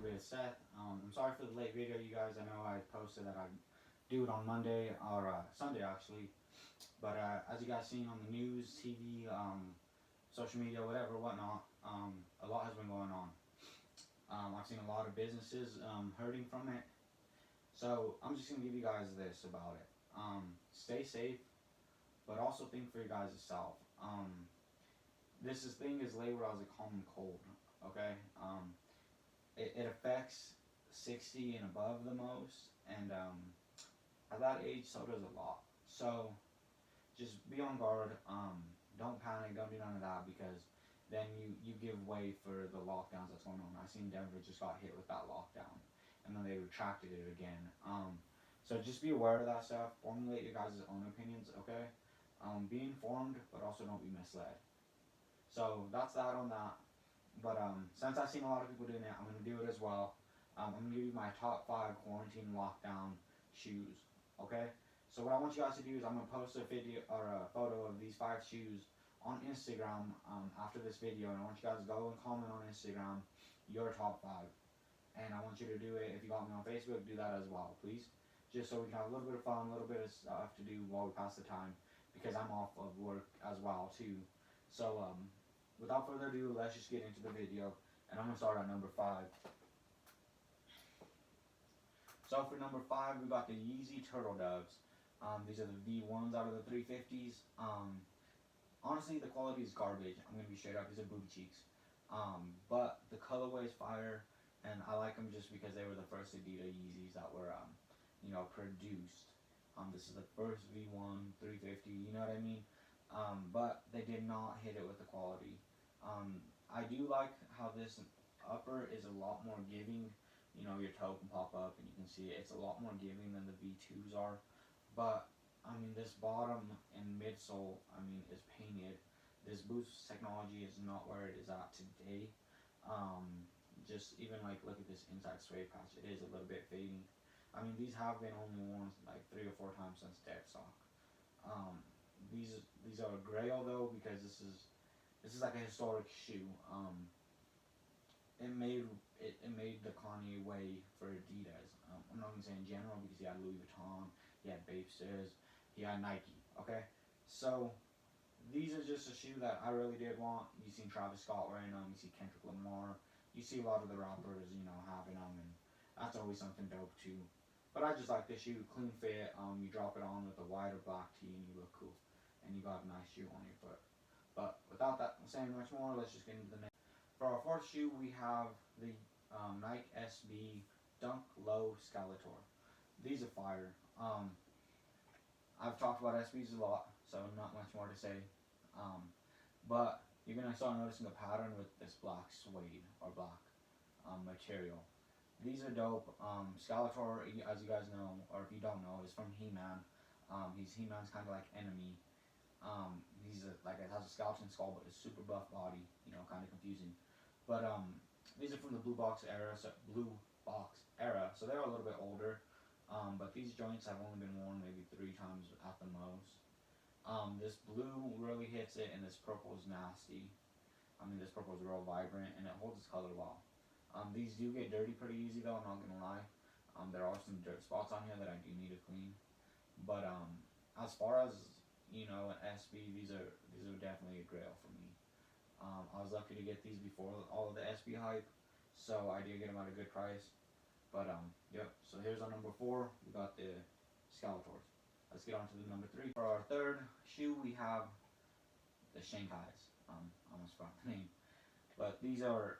with Seth. I'm sorry for the late video, you guys. I know I posted that I'd do it on Monday or Sunday actually, but as you guys seen on the news, TV, social media, whatever, whatnot, a lot has been going on. I've seen a lot of businesses hurting from it, so I'm just gonna give you guys this about it. Stay safe, but also think for your guys' self. This thing is labeled as a common cold. Okay. It affects 60 and above the most, and at that age, so does a lot. So just be on guard. Don't panic. Don't do none of that because then you give way for the lockdowns that's going on. I seen Denver just got hit with that lockdown, and then they retracted it again. So just be aware of that stuff. Formulate your guys' own opinions. Okay. Be informed, but also don't be misled. So that's that on that. But since I've seen a lot of people doing it, I'm gonna do it as well. I'm gonna give you my top 5 quarantine lockdown shoes. Okay. So what I want you guys to do is I'm gonna post a video or a photo of these 5 shoes on Instagram after this video, and I want you guys to go and comment on Instagram your top 5. And I want you to do it if you got me on Facebook, do that as well, please. Just so we can have a little bit of fun, a little bit of stuff to do while we pass the time, because I'm off of work as well too. So without further ado, let's just get into the video, and I'm gonna start at number 5. So for number 5, we got the Yeezy Turtle Doves. These are the V1s out of the 350s. Honestly, the quality is garbage. I'm gonna be straight up. These are booty cheeks. But the colorway is fire, and I like them just because they were the first Adidas Yeezys that were, produced. This is the first V1 350. You know what I mean? But they did not hit it with the quality. I do like how this upper is a lot more giving. You know, your toe can pop up and you can see it. It's a lot more giving than the V2s are. But I mean, this bottom and midsole, is painted. This boost technology is not where it is at today. Just even like look at this inside suede patch. It is a little bit fading. These have been only worn like 3 or 4 times since dead stock. These are grail though because this is like a historic shoe. It made the Kanye way for Adidas. I'm not gonna say in general because he had Louis Vuitton, he had Bapesters, he had Nike. Okay, so these are just a shoe that I really did want. You seen Travis Scott wearing them, you see Kendrick Lamar, you see a lot of the rappers, having them, and that's always something dope too. But I just like this shoe, clean fit. You drop it on with a white or black tee, and you look cool, and you got a nice shoe on your foot. But without that saying much more, let's just get into the next. For our 4th shoe, we have the Nike SB Dunk Low Skeletor. These are fire. I've talked about SBs a lot, so not much more to say. But you're gonna start noticing a pattern with this black suede or black material. These are dope. Skeletor, as you guys know, or if you don't know, is from He-Man. He-Man's kind of like enemy. He's it has a skeleton skull, but a super buff body. Kind of confusing. But these are from the Blue Box era, so they're a little bit older. But these joints have only been worn maybe 3 times at the most. This blue really hits it, and this purple is nasty. This purple is real vibrant, and it holds its color well. These do get dirty pretty easy though, I'm not gonna lie. There are some dirt spots on here that I do need to clean. But as far as an SB, these are definitely a grail for me. I was lucky to get these before all of the SB hype, so I did get them at a good price. But yep. So here's our number 4. We got the Skeletors. Let's get on to the number 3. For our 3rd shoe, we have the Shankais. I almost forgot the name, but these are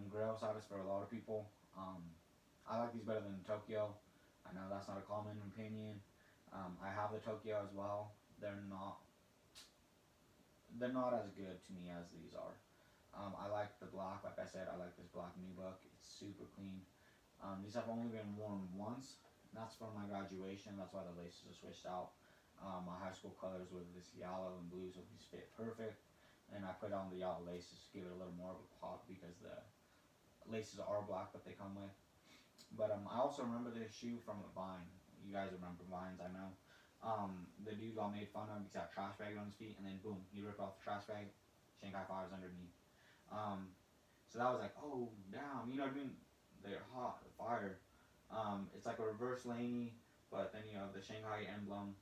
grail status for a lot of people. I like these better than the Tokyo. I know that's not a common opinion. I have the Tokyo as well. They're not as good to me as these are. I like the black. Like I said, I like this black nubuck. It's super clean. These have only been worn once. And that's from my graduation. That's why the laces are switched out. My high school colors were this yellow and blue, so these fit perfect. And I put on the yellow laces to give it a little more of a pop because the laces are black that they come with. But I also remember this shoe from a Vine. You guys remember Vines, I know. The dude got made fun of because he had a trash bag on his feet, and then boom, he ripped off the trash bag. Shanghai Fire's underneath. So that was like, oh damn, you know what I mean? they're hot, fire. It's like a reverse laney, but then you have the Shanghai emblem.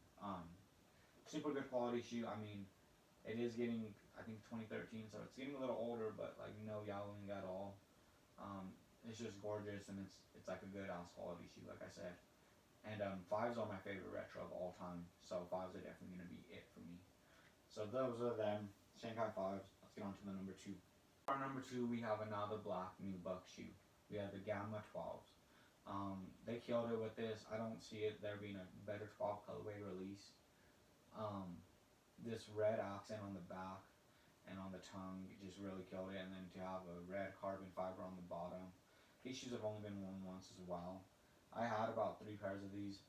Super good quality shoe. I mean, it is getting, I think 2013, so it's getting a little older, but like no yellowing at all. It's just gorgeous, and it's like a good ass quality shoe, like I said. And fives are my favorite retro of all time, so fives are definitely gonna be it for me. So those are them, Shanghai fives. Let's get on to the number two. Our number two, we have another black nubuck shoe. We have the Gamma 12s. They killed it with this. I don't see it there being a better 12 colorway release. This red accent on the back and on the tongue just really killed it, and then to have a red carbon fiber on the bottom. These shoes have only been worn once as well. I had about 3 pairs of these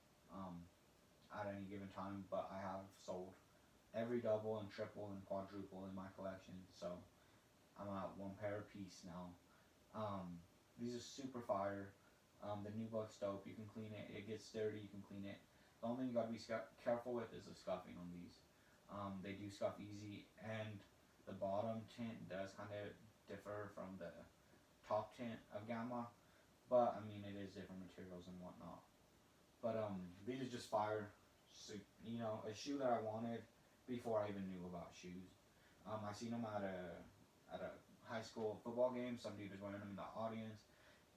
at any given time, but I have sold every double and triple and quadruple in my collection, so I'm at 1 pair a piece now. These are super fire. The nubuck's dope. You can clean it. It gets dirty. You can clean it. The only thing you gotta be careful with is the scuffing on these. They do scuff easy, and the bottom tint does kind of differ from the top tint of Gamma, but I mean it is different materials and whatnot. But these are just fire. So, you know, a shoe that I wanted before I even knew about shoes. I seen them at a high school football game. Some dude was wearing them in the audience,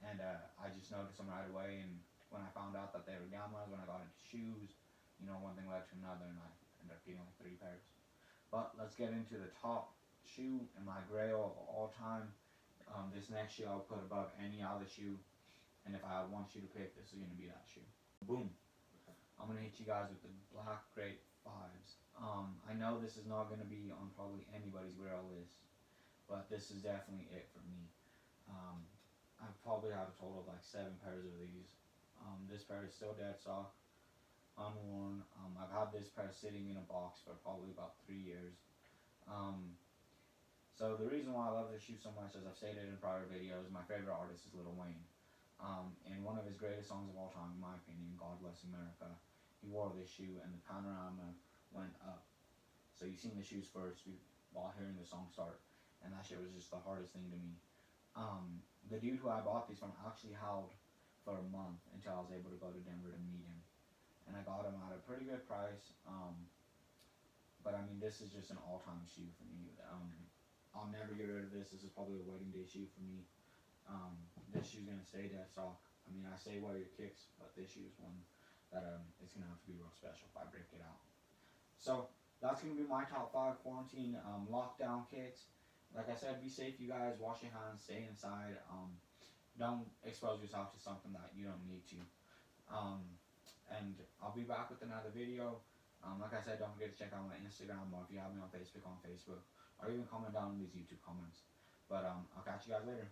and I just noticed them right away. And when I found out that they were Gammas, when I got into shoes, you know, one thing led to another, and I ended up getting like 3 pairs. But let's get into the top shoe in my grail of all time. This next shoe I'll put above any other shoe, and if I had one shoe to pick, this is going to be that shoe. Boom. I'm going to hit you guys with the Black Grape 5s. I know this is not going to be on probably anybody's grail list, but this is definitely it for me. I've probably had a total of like 7 pairs of these. This pair is still dead stock, unworn. I've had this pair sitting in a box for probably about 3 years. So the reason why I love this shoe so much, as I've stated in prior videos, my favorite artist is Lil Wayne. And one of his greatest songs of all time, in my opinion, God Bless America, he wore this shoe and the panorama went up. So you've seen the shoes first while hearing the song start, and that shit was just the hardest thing to me. The dude who I bought these from actually held for a month until I was able to go to Denver to meet him. And I got him at a pretty good price. But I mean, this is just an all-time shoe for me. I'll never get rid of this. This is probably a wedding day shoe for me. This shoe's gonna stay dead stock. I mean, I say wear your kicks, but this shoe is one that it's gonna have to be real special if I break it out. So that's gonna be my top 5 quarantine lockdown kicks. Like I said, be safe, you guys. Wash your hands. Stay inside. Don't expose yourself to something that you don't need to. And I'll be back with another video. Like I said, don't forget to check out my Instagram, or if you have me on Facebook, or even comment down in these YouTube comments. But I'll catch you guys later.